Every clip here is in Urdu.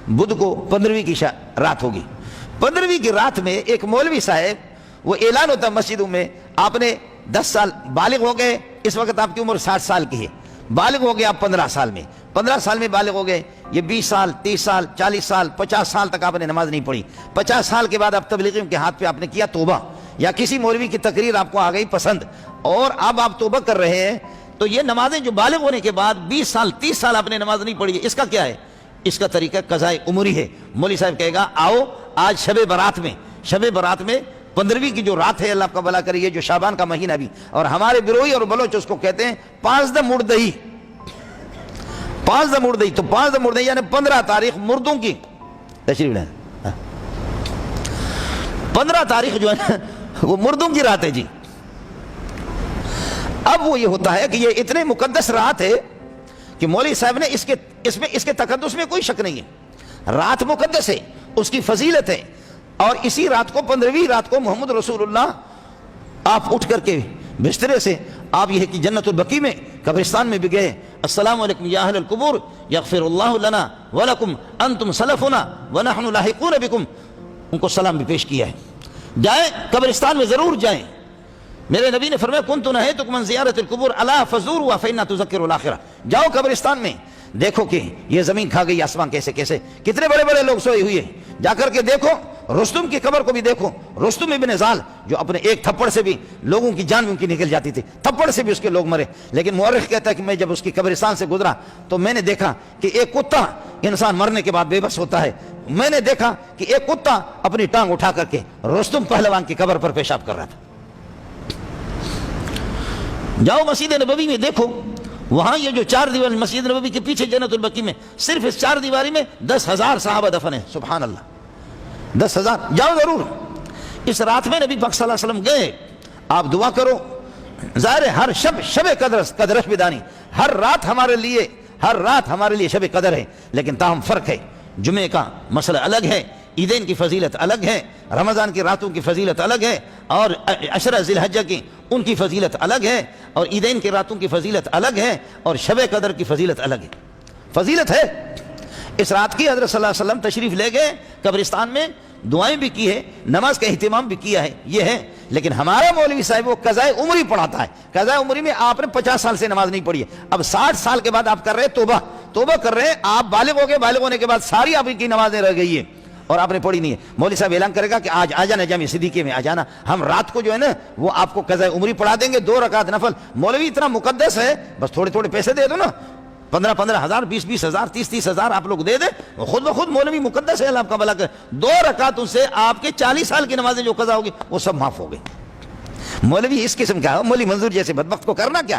بدھ کو 15ویں کی رات ہوگی. 15ویں کی رات میں ایک مولوی صاحب, وہ اعلان ہوتا مسجدوں میں, آپ نے 10 سال بالغ ہو گئے, اس وقت آپ کی عمر 60 سال کی ہے, بالغ ہو گئے آپ 15 سال میں, 15 سال میں بالغ ہو گئے, یہ 20 سال 30 سال 40 سال 50 سال تک آپ نے نماز نہیں پڑھی, 50 سال کے بعد آپ تبلیغیوں کے ہاتھ پہ آپ نے کیا توبہ, یا کسی مولوی کی تقریر آپ کو آ گئی پسند اور اب آپ توبہ کر رہے ہیں, تو یہ نمازیں جو بالغ ہونے کے بعد 20 سال 30 سال آپ نے نماز نہیں پڑھی ہے, اس کا کیا ہے؟ اس کا طریقہ قضاء عمری ہے. مولوی صاحب کہے گا آؤ آج شب برات میں 15ویں کی جو رات ہے, اللہ آپ کا بھلا کرے, یہ جو شعبان کا مہینہ بھی, اور ہمارے بروئی اور بلوچ اس کو کہتے ہیں 5 مردہی, 5 مردہی, تو 5 مردہی یعنی 15 تاریخ مردوں کی تشریف لیں, 15 تاریخ جو ہے وہ مردوں کی رات ہے جی. اب وہ یہ ہوتا ہے کہ یہ اتنے مقدس رات ہے کہ مولوی صاحب نے اس کے تقدس میں کوئی شک نہیں ہے, رات مقدس ہے, اس کی فضیلت ہے, اور اسی رات کو 15ویں رات کو محمد رسول اللہ آپ اٹھ کر کے بسترے سے آپ یہ کہ جنت البقیع میں قبرستان میں بھی گئے, السلام علیکم یا اہل القبور یغفر اللہ لنا ولکم انتم سلفنا ونحن لاحقون بکم, ان کو سلام بھی پیش کیا ہے. جائیں قبرستان میں ضرور جائیں, میرے نبی نے فرمایا کنت نہیتکم عن زیارت القبور الا فزوروا فانها تذکر الاخرہ, جاؤ قبرستان میں, دیکھو کہ یہ زمین کھا گئی آسمان کیسے کیسے, کتنے بڑے بڑے لوگ سوئے ہوئے, جا کر کے دیکھو, رستم کی قبر کو بھی دیکھو, رستم ابن زال جو اپنے ایک تھپڑ سے بھی لوگوں کی جان ان کی نکل جاتی تھی, تھپڑ سے بھی اس کے لوگ مرے, لیکن مورخ کہتا ہے کہ میں جب اس کی قبرستان سے گزرا تو میں نے دیکھا کہ ایک کتا انسان مرنے کے بعد بے بس ہوتا ہے, میں نے دیکھا کہ ایک کتا اپنی ٹانگ اٹھا کر کے رستم پہلوان کی قبر پر پیشاب کر رہا تھا. جاؤ مسجد نبوی میں دیکھو, وہاں یہ جو 4 دیوار مسجد نبوی کے پیچھے جنت البقیع میں صرف اس 4 دیواری میں 10,000 صحابہ دفن ہیں, سبحان اللہ, 10,000. جاؤ ضرور, اس رات میں نبی پاک صلی اللہ علیہ وسلم گئے, آپ دعا کرو, ظاہر ہے ہر شب قدرش بدانی, ہر رات ہمارے لیے شب قدر ہے, لیکن تاہم فرق ہے, جمعے کا مسئلہ الگ ہے, عیدین کی فضیلت الگ ہے, رمضان کی راتوں کی فضیلت الگ ہے, اور عشرہ ذی الحجہ کی ان کی فضیلت الگ ہے, اور عیدین کی راتوں کی فضیلت الگ ہے, اور شب قدر کی فضیلت الگ ہے. فضیلت ہے اس رات کی. حضرت صلی اللہ علیہ وسلم تشریف لے گئے قبرستان میں, دعائیں بھی کی ہے, نماز کا اہتمام بھی کیا ہے, یہ ہے. لیکن ہمارا مولوی صاحب وہ قضاء عمری پڑھاتا ہے. قضاء عمری میں آپ نے 50 سال سے نماز نہیں پڑھی ہے, اب 60 سال کے بعد آپ کر رہے ہیں توبہ کر رہے ہیں, آپ بالغ ہو گئے, بالغ ہونے کے بعد ساری آپ کی نمازیں رہ گئی ہیں اور آپ نے پڑھی نہیں ہے. مولوی صاحب اعلان کرے گا کہ آج آ جانا جامع صدیقیہ میں, آ جانا, ہم رات کو جو ہے نا وہ آپ کو قضاء عمری پڑھا دیں گے, 2 رکعت نفل. مولوی اتنا مقدس ہے, بس تھوڑے پیسے دے دو نا, 15 ہزار 20 ہزار 30 ہزار آپ لوگ دے دیں, خود بخود مولوی مقدس ہے, اللہ آپ کا بھلا کرے. 2 رکعتوں سے آپ کے 40 سال کی نمازیں جو قضا ہوگی وہ سب معاف ہو گئی. مولوی اس قسم کا ہے, مولوی منظور جیسے بدبخت کو کرنا کیا,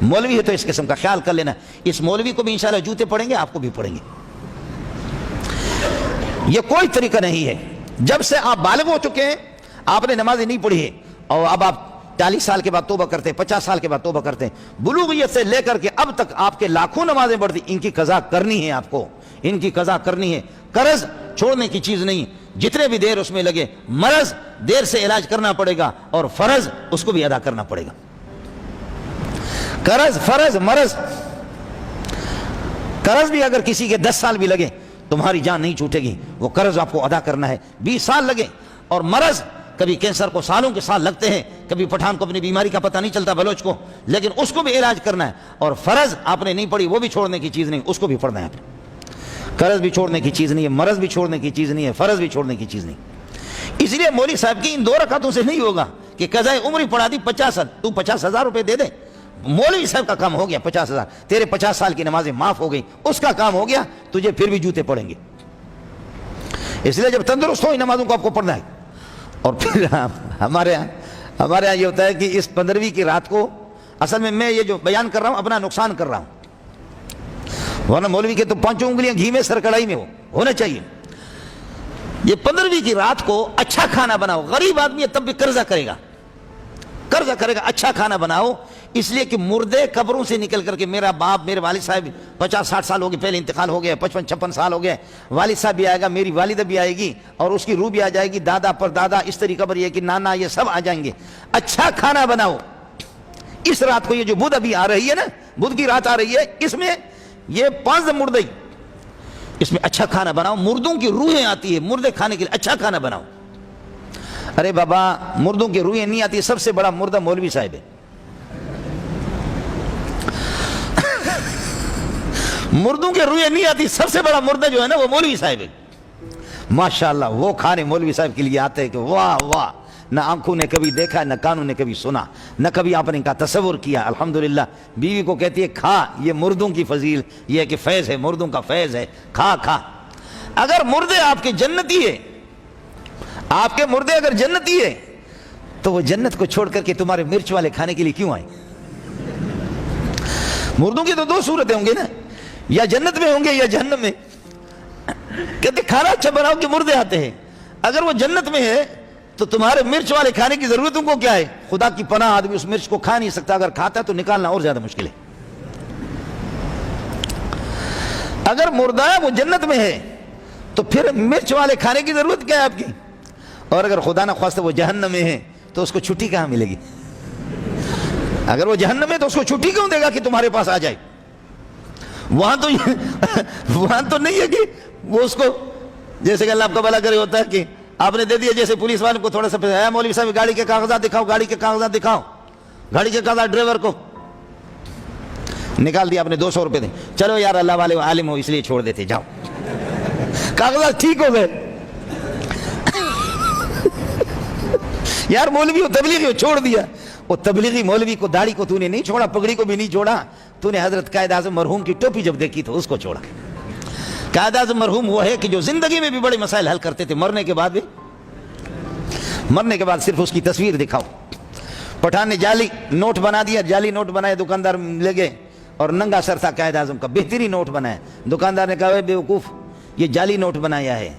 مولوی ہے تو اس قسم کا خیال کر لینا. اس مولوی کو بھی انشاءاللہ جوتے پڑیں گے, آپ کو بھی پڑیں گے. یہ کوئی طریقہ نہیں ہے. جب سے آپ بالغ ہو چکے ہیں, آپ نے نمازیں نہیں پڑھی ہے, اور اب آپ 40 سال کے بعد توبہ کرتے ہیں, 50 سال کے بعد توبہ کرتے ہیں, بلوغیت سے لے کر کے اب تک آپ کے لاکھوں نمازیں پڑھتی, ان کی قضا کرنی ہے, آپ کو ان کی قضا کرنی ہے. قرض چھوڑنے کی چیز نہیں, جتنے بھی دیر اس میں لگے, مرض دیر سے علاج کرنا پڑے گا, اور فرض اس کو بھی ادا کرنا پڑے گا. قرض, فرض, مرض, قرض بھی اگر کسی کے 10 سال بھی لگے تمہاری جان نہیں چھوٹے گی, وہ قرض آپ کو ادا کرنا ہے. 20 سال لگے, اور مرض کبھی کینسر کو سالوں کے سال لگتے ہیں, کبھی پٹھان کو اپنی بیماری کا پتہ نہیں چلتا, بلوچ کو, لیکن اس کو بھی علاج کرنا ہے. اور فرض آپ نے نہیں پڑھی, وہ بھی چھوڑنے کی چیز نہیں, اس کو بھی پڑھنا ہے آپ نے. قرض بھی چھوڑنے کی چیز نہیں ہے, مرض بھی چھوڑنے کی چیز نہیں ہے, فرض بھی چھوڑنے کی چیز نہیں. اس لیے مولوی صاحب کی ان 2 رکعتوں سے نہیں ہوگا کہ قضاء عمری پڑھا دی 50 سال, تو 50,000 روپے دے دے. مولوی صاحب کا کام ہو گیا 50,000, تیرے 50 سال کی نمازیں معاف ہو گئی, اس کا کام ہو گیا, تجھے پھر بھی جوتے پڑیں گے. اس لیے جب تندرست ہو ان نمازوں کو آپ کو پڑھنا ہے. اور پھر ہمارے یہاں یہ ہوتا ہے کہ اس 15ویں کی رات کو, اصل میں یہ جو بیان کر رہا ہوں اپنا نقصان کر رہا ہوں, ورنہ مولوی کے تو 5 انگلیاں گھی میں سر کڑھائی میں ہونا چاہیے. یہ 15ویں کی رات کو اچھا کھانا بناؤ. غریب آدمی ہے تب بھی قرضہ کرے گا, اچھا کھانا بناؤ, اس لیے کہ مردے قبروں سے نکل کر کے, میرا باپ, میرے والد صاحب 50-60 سال ہو گئے, پہلے انتقال ہو گیا, 55-56 سال ہو گئے, والد صاحب بھی آئے گا, میری والدہ بھی آئے گی, اور اس کی روح بھی آ جائے گی, دادا پر دادا, اس طریقہ پر یہ کہ نانا, یہ سب آ جائیں گے. اچھا کھانا بناؤ. اس رات کو یہ جو بدھ ابھی آ رہی ہے نا, بدھ کی رات آ رہی ہے, اس میں یہ 5 مردئی, اس میں اچھا کھانا بناؤ. مردوں کی روحیں آتی ہے مردے کھانے کے لیے, اچھا کھانا بناؤ. ارے بابا مردوں کی روحیں نہیں آتی, سب سے بڑا مردہ مولوی صاحب ہے. مردوں کے روحیں نہیں آتی, سب سے بڑا مردہ جو ہے نا وہ مولوی صاحب ہے. ماشاءاللہ وہ کھانے مولوی صاحب کے لیے آتے ہیں کہ واہ واہ, نہ آنکھوں نے کبھی دیکھا, نہ کانوں نے کبھی سنا, نہ کبھی آپ نے کا تصور کیا. الحمدللہ بیوی کو کہتی ہے کھا, یہ مردوں کی فضیل, یہ ہے کہ فیض ہے, مردوں کا فیض ہے, کھا کھا. اگر مردے آپ کے جنتی ہے, آپ کے مردے اگر جنتی ہے, تو وہ جنت کو چھوڑ کر کے تمہارے مرچ والے کھانے کے لیے کیوں آئیں؟ مردوں کی تو دو صورتیں ہوں گی نا, یا جنت میں ہوں گے یا جہنم میں. کہتے کھانا اچھا بناؤ کہ مردے آتے ہیں. اگر وہ جنت میں ہے تو تمہارے مرچ والے کھانے کی ضرورت ان کو کیا ہے؟ خدا کی پناہ آدمی اس مرچ کو کھا نہیں سکتا, اگر کھاتا ہے تو نکالنا اور زیادہ مشکل ہے. اگر مردہ وہ جنت میں ہے تو پھر مرچ والے کھانے کی ضرورت کیا ہے آپ کی؟ اور اگر خدا نہ خواستہ وہ جہنم میں ہے تو اس کو چھٹی کہاں ملے گی؟ اگر وہ جہنم میں تو اس کو چھٹی کیوں دے گا کہ تمہارے پاس آ جائے؟ وہاں تو نہیں ہے کہ وہ اس کو, جیسے کہ اللہ آپ کا بھلا کرے, ہوتا ہے کہ آپ نے دے دیا جیسے پولیس والے کو تھوڑا سا پیسہ, مولوی صاحب گاڑی کے کاغذات دکھاؤ, گاڑی کے کاغذات دکھاؤ, گاڑی کے کاغذات ڈرائیور کو نکال دیا آپ نے, 200 روپے دیں, چلو یار اللہ والے عالم ہو اس لیے چھوڑ دیتے, جاؤ. کاغذات ٹھیک ہو گئے. یار مولوی ہو, تبلیغی ہو, چھوڑ دیا. وہ تبلیغی مولوی کو, داڑھی کو تو نے نہیں چھوڑا, پگڑی کو بھی نہیں چھوڑا, تو نے حضرت قائد اعظم مرحوم کی ٹوپی جب دیکھی تو اس کو چھوڑا. قائد اعظم مرحوم وہ ہے کہ جو زندگی میں بھی بڑے مسائل حل کرتے تھے, مرنے کے بعد بھی, مرنے کے بعد صرف اس کی تصویر دکھاؤ. پٹھان نے جعلی نوٹ بنا دیا, جعلی نوٹ بنائے, دکاندار لے گئے اور ننگا سر تھا قائد اعظم کا, بہترین نوٹ بنایا. دکاندار نے کہا اے بیوقوف, یہ جعلی نوٹ بنایا ہے,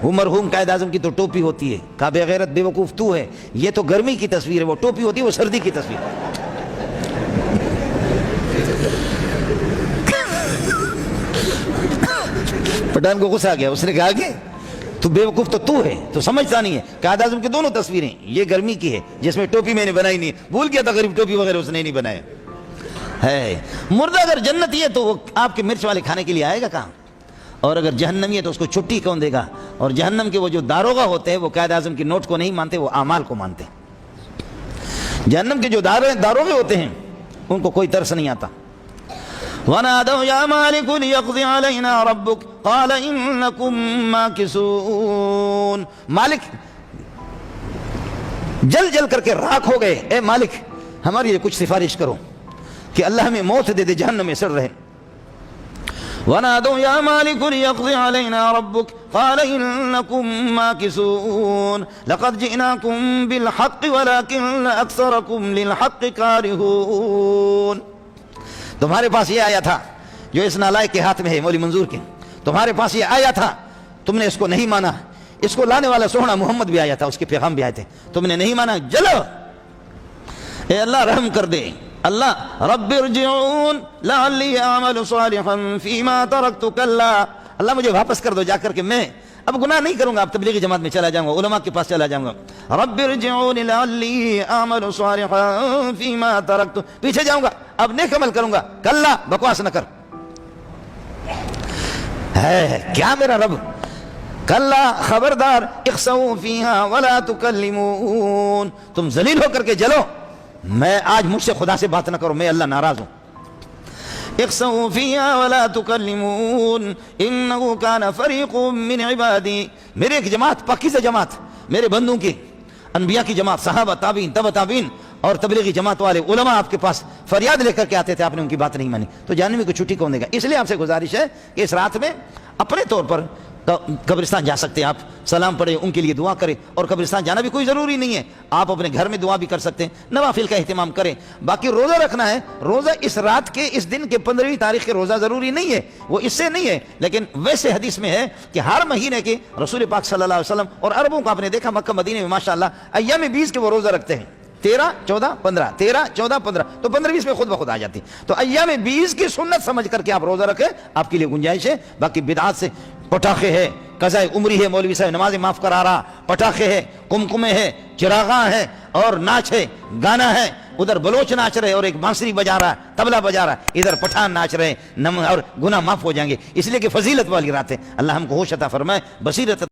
وہ مرحوم قائد اعظم کی تو ٹوپی ہوتی ہے. کہا بے غیرت بیوقوف تو ہے, یہ تو گرمی کی تصویر ہے, وہ ٹوپی ہوتی ہے وہ سردی کی تصویر ہے. پٹھان کو غصہ آ گیا, اس نے کہا کہ تو بیوقوف تو ہے, تو سمجھتا نہیں ہے. قائد اعظم کی دونوں تصویریں, یہ گرمی کی ہے جس میں ٹوپی میں نے بنائی نہیں, بھول گیا تھا غریب, ٹوپی وغیرہ اس نے نہیں بنایا ہے. مردہ اگر جنتی ہے تو وہ آپ کے مرچ والے کھانے کے لیے آئے گا کہاں؟ اور اگر جہنمی ہے تو اس کو چھٹی کون دے گا؟ اور جہنم کے وہ جو داروغہ ہوتے ہیں وہ قائد اعظم کی نوٹ کو نہیں مانتے, وہ اعمال کو مانتے. جہنم کے جو داروغے ہوتے ہیں ان کو کوئی ترس نہیں آتا. وَنَادَوْا يَا مَالِكُ لِيَقْضِ عَلَيْنَا رَبُّكَ قَالَ إِنَّكُمْ مَاكِثُونَ. مالک جل جل کر کے راکھ ہو گئے, اے مالک ہمارے لیے کچھ سفارش کرو کہ اللہ ہمیں موت دے دے, جہنم میں سڑ رہے. وَنَادَوْا يَا مَالِكُ لِيَقْضِ عَلَيْنَا رَبُّكَ قَالَ إِنَّكُمْ مَاكِثُونَ لَقَدْ جِئْنَاكُمْ بِالْحَقِّ وَلَكِنَّ أَكْثَرَكُمْ لِلْحَقِّ كَارِهُونَ. تمہارے پاس یہ آیا تھا جو اس نالائق کے ہاتھ میں ہے, مولوی منظور کے, تمہارے پاس یہ آیا تھا, تم نے اس کو نہیں مانا. اس کو لانے والا سوہنا محمد بھی آیا تھا, اس کے پیغام بھی آئے تھے, تم نے نہیں مانا. جلو, اے اللہ رحم کر دے. اللہ رب ارجعون لعلی اعمل صالحا فیما ترکت کلا, اللہ مجھے واپس کر دو جا کر کے, میں اب گناہ نہیں کروں گا, اب تبلیغی جماعت میں چلا جاؤں گا, علماء کے پاس چلا جاؤں گا. رب ارجعون لعلی اعمل صالحا فیما ترکت, پیچھے جاؤں گا, اب نیک عمل کروں گا. کلا, بکواس نہ کر. ہے کیا میرا رب؟ کلا, خبردار, اخسؤوا فیہا ولا تکلمون, تم ذلیل ہو کر کے جلو, میں آج مجھ سے خدا سے بات نہ کرو, میں اللہ ناراض ہوں. اخسؤوا فیہا ولا تکلمون انہ کان فریق من عبادی, میرے ایک جماعت, پاکیزہ جماعت, میرے بندوں کی, انبیاء کی جماعت, صحابہ, تابعین, تبع تابعین اور تبلیغی جماعت والے علماء آپ کے پاس فریاد لے کر کے آتے تھے, آپ نے ان کی بات نہیں مانی, تو جہنمی کو چھٹی کون دے گا؟ اس لیے آپ سے گزارش ہے کہ اس رات میں اپنے طور پر قبرستان جا سکتے ہیں, آپ سلام پڑھیں, ان کے لیے دعا کریں, اور قبرستان جانا بھی کوئی ضروری نہیں ہے, آپ اپنے گھر میں دعا بھی کر سکتے ہیں, نوافل کا اہتمام کریں. باقی روزہ رکھنا ہے, روزہ اس رات کے, اس دن کے 15ویں تاریخ کے روزہ ضروری نہیں ہے, وہ اس سے نہیں ہے, لیکن ویسے حدیث میں ہے کہ ہر مہینے کے رسول پاک صلی اللہ علیہ وسلم اور عربوں کو آپ نے دیکھا مکہ مدینے میں ماشاءاللہ ایام 20 کے وہ روزہ رکھتے ہیں, 13, 14, 15, 13, 14, 15, تو 15, 20 میں خود بخود آ جاتی. تو ایام 20 کی سنت سمجھ کر کے آپ روزہ رکھیں, آپ کے لیے گنجائش ہے. باقی بدعات سے, پٹاخے ہے, قضاء عمری ہے, مولوی صاحب نمازیں معاف کرا رہا, پٹاخے ہے, کمکمے ہے, چراغاں ہے, اور ناچ ہے, گانا ہے, ادھر بلوچ ناچ رہے اور ایک بانسری بجا رہا ہے، طبلہ بجا رہا ہے، ادھر پٹھان ناچ رہے ہیں، اور گناہ معاف ہو جائیں گے، اس لیے کہ فضیلت والی رات ہے۔ اللہ ہم کو ہوش عطا فرمائے، بصیرت